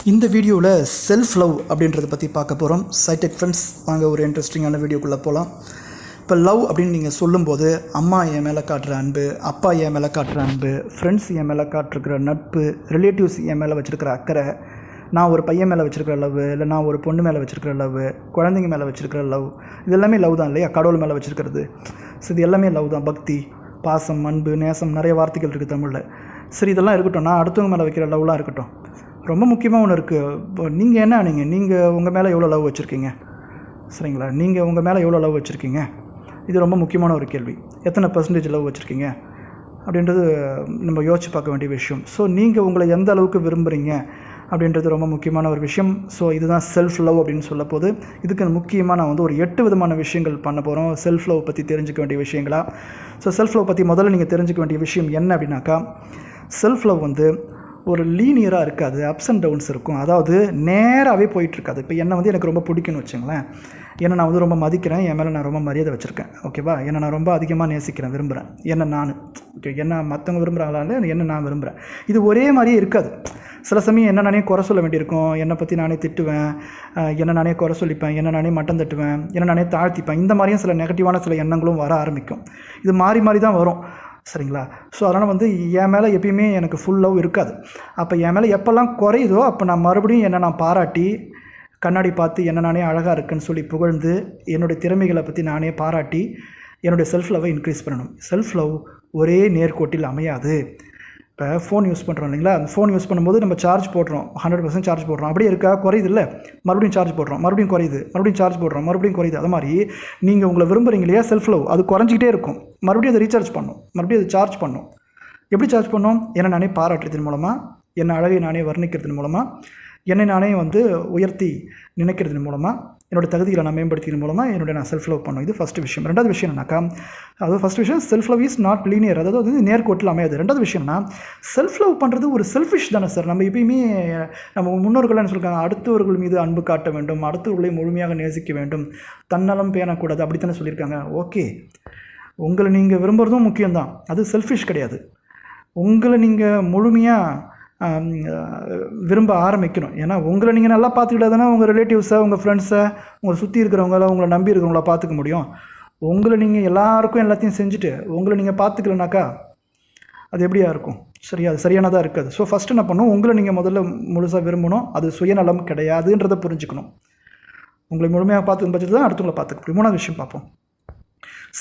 இந்த வீடியோவில் self love அப்படின்றத பற்றி பார்க்க போகிறோம். சைடெக் ஃப்ரெண்ட்ஸ், வாங்க ஒரு இன்ட்ரெஸ்டிங்கான வீடியோக்குள்ளே போகலாம். இப்போ லவ் அப்படின்னு நீங்கள் சொல்லும்போது அம்மா என் மேலே காட்டுற அன்பு, அப்பா என் மேலே காட்டுற அன்பு, ஃப்ரெண்ட்ஸ் என் மேலே காட்டுருக்கிற நட்பு, ரிலேட்டிவ்ஸ் என் மேலே வச்சுருக்கிற அக்கறை, நான் ஒரு பையன் மேலே வச்சுருக்கிற லவ், இல்லை நான் ஒரு பொண்ணு மேலே வச்சுருக்கிற லவ், குழந்தைங்க மேலே வச்சுருக்கிற லவ், இது எல்லாமே லவ் தான் இல்லையா? கடவுள் மேலே வச்சுருக்கிறது. ஸோ இது எல்லாமே லவ் தான். பக்தி, பாசம், அன்பு, நேசம், நிறைய வார்த்தைகள் இருக்குது தமிழில். சரி, இதெல்லாம் இருக்கட்டும். நான் அடுத்தவங்க மேலே வைக்கிற லவ்லாம் இருக்கட்டும். ரொம்ப முக்கியமாக ஒன்று இருக்குது. இப்போ நீங்கள் உங்கள் மேலே எவ்வளோ லவ் வச்சுருக்கீங்க? சரிங்களா? நீங்கள் உங்கள் மேலே எவ்வளோ லவ் வச்சுருக்கீங்க? இது ரொம்ப முக்கியமான ஒரு கேள்வி. எத்தனை பர்சன்டேஜ் லவ் வச்சுருக்கீங்க அப்படின்றது நம்ம யோசிச்சு பார்க்க வேண்டிய விஷயம். ஸோ நீங்கள் உங்களை எந்த அளவுக்கு விரும்புகிறீங்க அப்படின்றது ரொம்ப முக்கியமான ஒரு விஷயம். ஸோ இதுதான் செல்ஃப் லவ் அப்படின்னு சொல்ல போது. இதுக்கு முக்கியமாக நான் ஒரு 8 விதமான விஷயங்கள் பண்ண போகிறோம். செல்ஃப் லவ் பற்றி தெரிஞ்சுக்க வேண்டிய விஷயங்களா. ஸோ செல்ஃப் லவ் பற்றி முதல்ல நீங்கள் தெரிஞ்சுக்க வேண்டிய விஷயம் என்ன அப்படின்னாக்கா, செல்ஃப் லவ் ஒரு லீனியராக இருக்காது, அப்ஸ் அண்ட் டவுன்ஸ் இருக்கும். அதாவது நேராகவே போயிட்டுருக்காது. இப்போ என்னை எனக்கு ரொம்ப பிடிக்குன்னு வச்சுங்களேன். என்னை நான் ரொம்ப மதிக்கிறேன், என் மேலே நான் ரொம்ப மரியாதை வச்சுருக்கேன், ஓகேவா? என்னை நான் ரொம்ப அதிகமாக நேசிக்கிறேன், விரும்புகிறேன். என்ன நான், ஓகே, என்ன மற்றவங்க விரும்புகிறாங்களா, என்ன நான் விரும்புகிறேன். இது ஒரே மாதிரியே இருக்காது. சில சமயம் என்ன நானே குறை சொல்ல வேண்டியிருக்கும், என்னை பற்றி நானே திட்டுவேன், என்னை நானே குறை சொல்லிப்பேன், என்னை நானே மட்டம் தட்டுவேன், என்னை நானே தாழ்த்திப்பேன். இந்த மாதிரியும் சில நெகட்டிவான சில எண்ணங்களும் வர ஆரம்பிக்கும். இது மாறி மாறி தான் வரும், சரிங்களா? ஸோ அதனால் என் மேலே எப்பயுமே எனக்கு ஃபுல் லவ் இருக்காது. அப்போ என் மேலே எப்போல்லாம் குறையுதோ அப்போ நான் மறுபடியும் என்னை நான் பாராட்டி, கண்ணாடி பார்த்து என்ன நானே அழகாக இருக்குன்னு சொல்லி புகழ்ந்து, என்னுடைய திறமைகளை பற்றி நானே பாராட்டி என்னுடைய செல்ஃப் லவ்வை இன்க்ரீஸ் பண்ணணும். செல்ஃப் லவ் ஒரே நேர்கோட்டில் அமையாது. இப்போ ஃபோன் யூஸ் பண்ணுறோம் இல்லைங்களா? அந்த ஃபோன் யூஸ் பண்ணும்போது நம்ம சார்ஜ் போடுறோம், 100% சார்ஜ் போடுறோம். அப்படியே இருக்கா? குறையுது இல்லை? மறுபடியும் சார்ஜ் போடுறோம், மறுபடியும் குறையுது, மறுபடியும் சார்ஜ் போடுறோம், மறுபடியும் குறையுது. அது மாதிரி நீங்கள் உங்களை விரும்புகிறீங்க இல்லையா? செல்ஃப் லவ் அது குறைஞ்சிக்கிட்டே இருக்கும். மறுபடியும் அதை ரீசார்ஜ் பண்ணணும், மறுபடியும் அதை சார்ஜ் பண்ணணும். எப்படி சார்ஜ் பண்ணணும்? என்னை நானே பாராட்டுறதன் மூலமாக, என்னை அழகை நானே வர்ணிக்கிறதன் மூலமாக, என்னை நானே உயர்த்தி நினைக்கிறதன் மூலமாக, என்னோடய தகுதிகளை நான் மேம்படுத்திக்கிறது மூலமாக நான் செல்ஃப் லவ் பண்ணணும். இது ஃபஸ்ட்டு விஷயம். ரெண்டாவது விஷயம் என்னன்னாக்கா, அதாவது ஃபஸ்ட் விஷயம், self love is not linear, அதாவது நேர்கோட்டில் அமையாது. ரெண்டாவது விஷயம்னா, செல்ஃப் லவ் பண்ணுறது ஒரு செல்ஃபிஷ் தானே சார். நம்ம எப்பயுமே நம்ம முன்னோர்கள் என்ன சொல்லியிருக்காங்க, அடுத்தவர்கள் மீது அன்பு காட்ட வேண்டும், அடுத்தவர்களை முழுமையாக நேசிக்க வேண்டும், தன்னலம் பேணக்கூடாது, அப்படித்தானே சொல்லியிருக்காங்க. ஓகே, உங்களை நீங்கள் விரும்புகிறதும் முக்கியம்தான், அது செல்ஃபிஷ் கிடையாது. உங்களை நீங்கள் முழுமையாக விரும்ப ஆரம்பிக்கணும். ஏன்னா உங்களை நீங்கள் நல்லா பார்த்துக்கிட்டாதானே உங்கள் ரிலேட்டிவ்ஸை, உங்கள் ஃப்ரெண்ட்ஸை, உங்களை சுற்றி இருக்கிறவங்கள, உங்களை நம்பி இருக்கிறவங்கள பார்த்துக்க முடியும். உங்களை நீங்கள் எல்லாருக்கும் எல்லாத்தையும் செஞ்சுட்டு உங்களை நீங்கள் பார்த்துக்கலனாக்கா அது எப்படியா இருக்கும்? சரியா? அது சரியானதாக இருக்காது. ஸோ ஃபஸ்ட்டு என்ன பண்ணணும், உங்களை நீங்கள் முதல்ல முழுசாக விரும்பணும். அது சுயநலம் கிடையாதுன்றதை புரிஞ்சுக்கணும். உங்களை முழுமையாக பார்த்துக்கும் பட்சத்தில் தான் அடுத்தவங்களை பார்த்துக்க முடியும். மூணாவது விஷயம் பார்ப்போம்.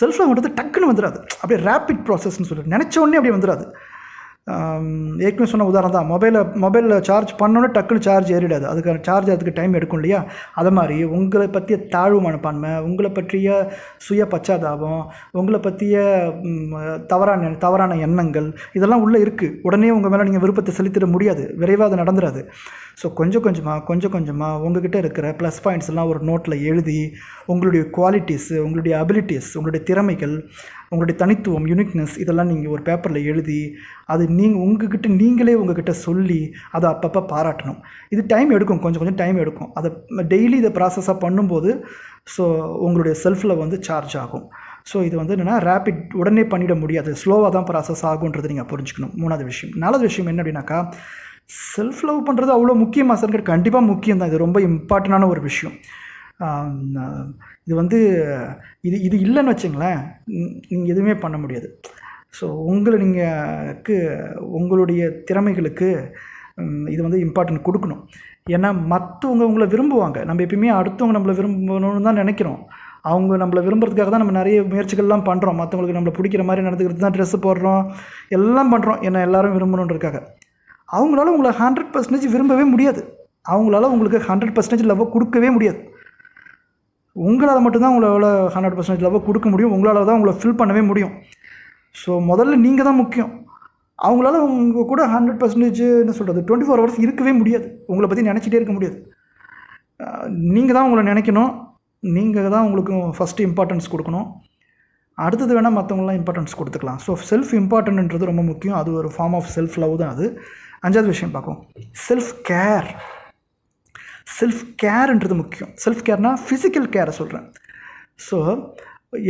செல்ஃப் லவ் டக்குன்னு வந்துடாது. அப்படியே ரேப்பிட் ப்ராசஸ்ன்னு சொல்லிட்டு நினச்ச உடனே அப்படியே வந்துடாது. ஏற்கனவே சொன்ன உதாரணம் தான். மொபைலில் சார்ஜ் பண்ணோன்னே டக்குன்னு சார்ஜ் ஏறிடாது. அதுக்கு டைம் எடுக்கும் இல்லையா? அது மாதிரி உங்களை பற்றிய தாழ்வு மனப்பான்மை, உங்களை பற்றிய சுய பச்சாதாபம், உங்களை பற்றிய தவறான எண்ணங்கள், இதெல்லாம் உள்ளே இருக்குது. உடனே உங்கள் மேலே நீங்கள் விருப்பத்தை செலுத்திட முடியாது, விரைவாக அது நடந்துடாது. ஸோ கொஞ்சம் கொஞ்சமாக உங்கள்கிட்ட இருக்கிற ப்ளஸ் பாயிண்ட்ஸ் எல்லாம் ஒரு நோட்டில் எழுதி, உங்களுடைய குவாலிட்டிஸு, உங்களுடைய அபிலிட்டிஸ், உங்களுடைய திறமைகள், உங்களுடைய தனித்துவம், யூனிக்னஸ், இதெல்லாம் நீங்கள் ஒரு பேப்பரில் எழுதி, அது நீங்களே உங்ககிட்ட சொல்லி அதை அப்பப்போ பாராட்டணும். இது டைம் எடுக்கும், கொஞ்சம் டைம் எடுக்கும். அதை டெய்லி இதை ப்ராசஸாக பண்ணும்போது ஸோ உங்களுடைய செல்ஃபில் சார்ஜ் ஆகும். ஸோ இது என்னென்னா ரேப்பிட், உடனே பண்ணிட முடியாது, ஸ்லோவாக தான் ப்ராசஸ் ஆகுன்றது நீங்கள் புரிஞ்சுக்கணும். மூணாவது விஷயம். நாலாவது விஷயம் என்ன அப்படின்னாக்கா, செல்ஃப் லவ் பண்ணுறது அவ்வளோ முக்கியமாக சார்? கண்டிப்பாக முக்கியம் தான். இது ரொம்ப இம்பார்ட்டண்டான ஒரு விஷயம். இது இது இல்லைன்னு வச்சுங்களேன், நீங்கள் எதுவுமே பண்ண முடியாது. ஸோ உங்களுடைய திறமைகளுக்கு இது இம்பார்ட்டன்ட் கொடுக்கணும். ஏன்னா மற்றவங்க உங்களை விரும்புவாங்க. நம்ம எப்பயுமே அடுத்தவங்க நம்மளை விரும்பணும்னு தான் நினைக்கிறோம். அவங்க நம்மளை விரும்புறதுக்காக தான் நம்ம நிறைய முயற்சிகள்லாம் பண்ணுறோம். மற்றவங்களுக்கு நம்மளை பிடிக்கிற மாதிரி நடந்துக்கிறது தான், ட்ரெஸ்ஸு போடுறோம், எல்லாம் பண்ணுறோம், ஏன்னா எல்லோரும் விரும்பணுன்றதுக்காக. அவங்களால உங்களை 100% விரும்பவே முடியாது. அவங்களால உங்களுக்கு 100% லவ்வை கொடுக்கவே முடியாது. உங்களால் மட்டும்தான் உங்களால் 100% லவ்வை கொடுக்க முடியும். உங்களால் தான் உங்களை ஃபில் பண்ணவே முடியும். ஸோ முதல்ல நீங்கள் தான் முக்கியம். அவங்களால உங்கள் கூட 100% என்ன சொல்கிறது, 24 hours இருக்கவே முடியாது. உங்களை பற்றி நினச்சிட்டே இருக்க முடியாது. நீங்கள் தான் உங்களை நினைக்கணும். நீங்கள் தான் உங்களுக்கு ஃபஸ்ட்டு இம்பார்ட்டன்ஸ் கொடுக்கணும். அடுத்தது வேணால் மற்றவங்களாம் இம்பார்ட்டன்ஸ் கொடுத்துக்கலாம். ஸோ செல்ஃப் இம்பார்ட்டன்ட்ன்றது ரொம்ப முக்கியம். அது ஒரு ஃபார்ம் ஆஃப் செல்ஃப் லவ் தான் அது. அஞ்சாவது விஷயம் பார்ப்போம். செல்ஃப் கேர்ன்றது முக்கியம். செல்ஃப் கேர்னால் ஃபிசிக்கல் கேரை சொல்கிறேன். ஸோ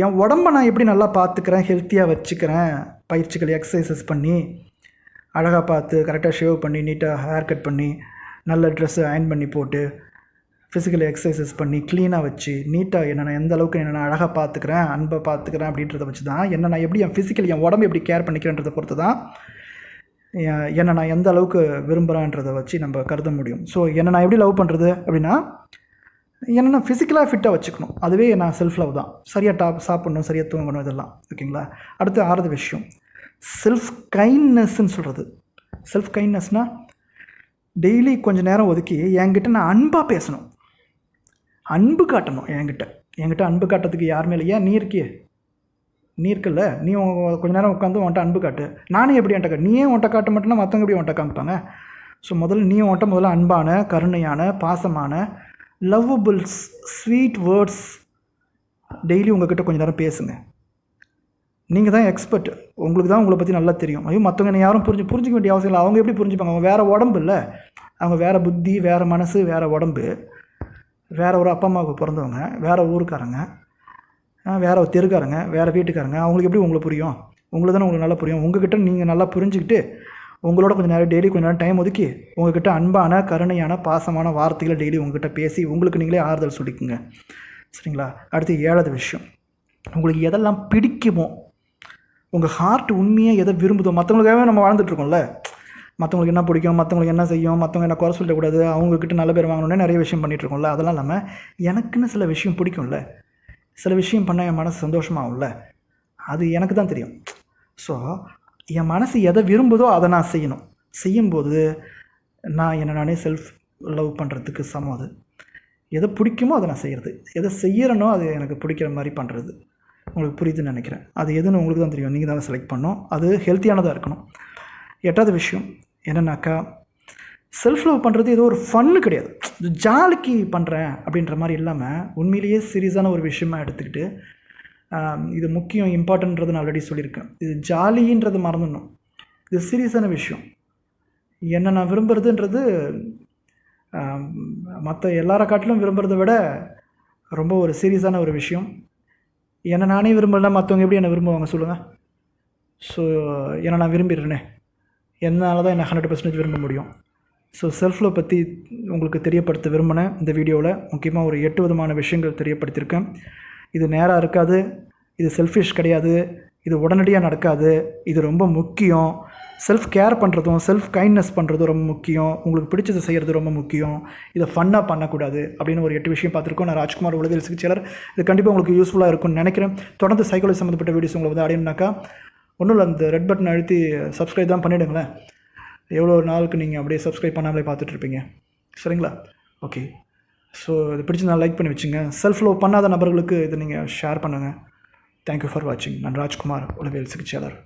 என் உடம்பை நான் எப்படி நல்லா பார்த்துக்கிறேன், ஹெல்த்தியாக வச்சுக்கிறேன், பயிற்சிகள், எக்ஸசைசஸ் பண்ணி, அழகாக பார்த்து, கரெக்டாக ஷேவ் பண்ணி, நீட்டாக ஹேர் கட் பண்ணி, நல்ல ட்ரெஸ்ஸு அயர்ன் பண்ணி போட்டு ஃபிசிக்கல் எக்ஸசைசஸ் பண்ணி க்ளீனாக வச்சு நீட்டாக என்ன நான் எந்த அளவுக்கு என்ன நான் அழகாக பார்த்துக்கிறேன், அன்பை பார்த்துக்கிறேன் அப்படின்றத வச்சு தான் என்ன நான் எப்படி என் ஃபிசிக்கல் என் உடம்பு எப்படி கேர் பண்ணிக்கிறேன்றதை பொறுத்து தான் என்னை நான் எந்த அளவுக்கு விரும்புகிறேன்றதை வச்சு நம்ம கருத முடியும். ஸோ என்னை நான் எப்படி லவ் பண்ணுறது அப்படின்னா என்னை நான் ஃபிசிக்கலாக ஃபிட்டாக வச்சுக்கணும். அதுவே நான் செல்ஃப் லவ் தான். சரியாக சாப்பிட்ணும், சரியாக தூங்கணும், இதெல்லாம் ஓகேங்களா. அடுத்து 6வது விஷயம் செல்ஃப் கைண்ட்னஸ்ன்னு சொல்கிறது. செல்ஃப் கைண்ட்னஸ்னால் டெய்லி கொஞ்சம் நேரம் ஒதுக்கி என்கிட்ட நான் அன்பாக பேசணும், அன்பு காட்டணும். என்கிட்ட அன்பு காட்டுறதுக்கு யாருமே இல்லை. ஏன் நீ இருக்குல்ல, நீ கொஞ்சம் நேரம் உட்காந்து உன்ட்ட அன்பு காட்டு. நானே எப்படி என்கிட்ட காட்டு, நீயே உன்ட்ட காட்ட மாட்டேன்னா மற்றவங்க எப்படி உன்ட்ட காமிப்பாங்க? ஸோ முதல்ல அன்பான, கருணையான, பாசமான, லவ்வபிள்ஸ், ஸ்வீட் வேர்ட்ஸ் டெய்லி உங்கள்கிட்ட கொஞ்சம் நேரம் பேசுங்க. நீங்கள் தான் எக்ஸ்பர்ட், உங்களுக்கு தான் உங்களை பற்றி நல்லா தெரியும். ஐயோ மற்றவங்க என்ன யாரும் புரிஞ்சிக்க வேண்டிய அவசியம் இல்லை. அவங்க எப்படி புரிஞ்சுப்பாங்க? அவங்க வேறு உடம்பு இல்லை, அவங்க வேறு புத்தி, வேறு மனசு, வேறு உடம்பு, வேறு ஒரு அப்பா அம்மாவுக்கு பிறந்தவங்க, வேறு ஊருக்காரங்க, வேறு தெருக்காரங்க, வேறு வீட்டுக்காரங்க. அவங்களுக்கு எப்படி உங்களை புரியும்? உங்களுக்கு தானே உங்களுக்கு நல்லா புரியும். உங்கள்கிட்ட நீங்கள் நல்லா புரிஞ்சுக்கிட்டு உங்களோட கொஞ்சம் நேரம் டெய்லி கொஞ்சம் நேரம் டைம் ஒதுக்கி உங்கள்கிட்ட அன்பான, கருணையான, பாசமான வார்த்தைகளை டெய்லி உங்கள்கிட்ட பேசி உங்களுக்கு நீங்களே ஆறுதல் சொல்லிக்குங்க. சரிங்களா. அடுத்து 7வது விஷயம் உங்களுக்கு எதெல்லாம் பிடிக்குமோ, உங்கள் ஹார்ட் உண்மையாக எதை விரும்புதோ. மற்றவங்களுக்காகவே நம்ம வாழ்ந்துட்டுருக்கோம்ல, மற்றவங்களுக்கு என்ன பிடிக்கும், மற்றவங்களுக்கு என்ன செய்யும், மற்றவங்க என்ன குறை சொல்லக்கூடாது, அவங்கக்கிட்ட நல்ல பேர் வாங்கணுன்னே நிறைய விஷயம் பண்ணிகிட்ருக்கோம்ல. அதெல்லாம் இல்லாமல் எனக்குன்னு சில விஷயம் பிடிக்கும்ல, சில விஷயம் பண்ணால் என் மனசு சந்தோஷமாகும்ல, அது எனக்கு தான் தெரியும். ஸோ என் மனசு எதை விரும்புதோ அதை நான் செய்யணும். செய்யும்போது நான் என்னை நானே செல்ஃப் லவ் பண்ணுறதுக்கு சமம். அது எதை பிடிக்குமோ அதை நான் செய்கிறது, எதை செய்கிறனோ அது எனக்கு பிடிக்கிற மாதிரி பண்ணுறது. உங்களுக்கு புரியுதுன்னு நினைக்கிறேன். அது எதுன்னு உங்களுக்கு தான் தெரியும், நீங்கள் தான் செலக்ட் பண்ணணும். அது ஹெல்த்தியானதாக இருக்கணும். 8வது விஷயம் என்னன்னாக்கா, செல்ஃப் லவ் பண்ணுறது ஏதோ ஒரு ஃபன்னு கிடையாது, ஜாலிக்கு பண்ணுறேன் அப்படின்ற மாதிரி இல்லாமல் உண்மையிலேயே சீரியஸான ஒரு விஷயமாக எடுத்துக்கிட்டு இது முக்கியம், இம்பார்ட்டன்றது நான் ஆல்ரெடி சொல்லியிருக்கேன். இது ஜாலின்றது மறந்துடணும், இது சீரியஸான விஷயம். என்னை நான் விரும்புகிறதுன்றது மற்ற எல்லாரை காட்டிலும் விரும்புகிறத விட ரொம்ப ஒரு சீரியஸான ஒரு விஷயம். என்னை நானே விரும்பலைன்னா மற்றவங்க எப்படி என்னை விரும்புவாங்க சொல்லுங்கள்? ஸோ என்னை நான் விரும்பிடுறேனே, என்னால் தான் என்னை 100% விரும்ப முடியும். ஸோ செல்ஃப் லவ் பற்றி உங்களுக்கு தெரியப்படுத்த விரும்பினேன் இந்த வீடியோவில். முக்கியமாக ஒரு 8 விதமான விஷயங்கள் தெரியப்படுத்தியிருக்கேன். இது நேராக இருக்காது, இது செல்ஃபிஷ் கிடையாது, இது உடனடியாக நடக்காது, இது ரொம்ப முக்கியம். செல்ஃப் கேர் பண்ணுறதும் செல்ஃப் கைண்ட்னஸ் பண்ணுறதும் ரொம்ப முக்கியம். உங்களுக்கு பிடிச்சதை செய்கிறது ரொம்ப முக்கியம். இதை ஃபன்னாக பண்ணக்கூடாது அப்படின்னு ஒரு 8 விஷயம் பார்த்துருக்கோம். நான் ராஜ்குமார், உளவியல் சிகிச்சையாளர். இது கண்டிப்பாக உங்களுக்கு யூஸ்ஃபுல்லாக இருக்கும்னு நினைக்கிறேன். தொடர்ந்து சைக்காலஜி சம்மந்தப்பட்ட வீடியோஸ் உங்களுக்கு அடையணுனாக்கா ஒன்றும் இல்லை, அந்த ரெட் பட்டன் அழுத்தி சப்ஸ்கிரைப் தான் பண்ணிவிடுங்களேன். எவ்வளோ நாளுக்கு நீங்கள் அப்படியே சப்ஸ்கிரைப் பண்ணாமலே பார்த்துட்ருப்பீங்க. சரிங்களா? ஓகே. ஸோ இது பிடிச்சி நான் லைக் பண்ணி வச்சுங்க. செல்ஃப் லவ் பண்ணாத நபர்களுக்கு இதை நீங்கள் ஷேர் பண்ணுங்கள். தேங்க்யூ ஃபார் வாட்சிங். நான் ராஜ்குமார், உளவியல் சிகிச்சையாளர்.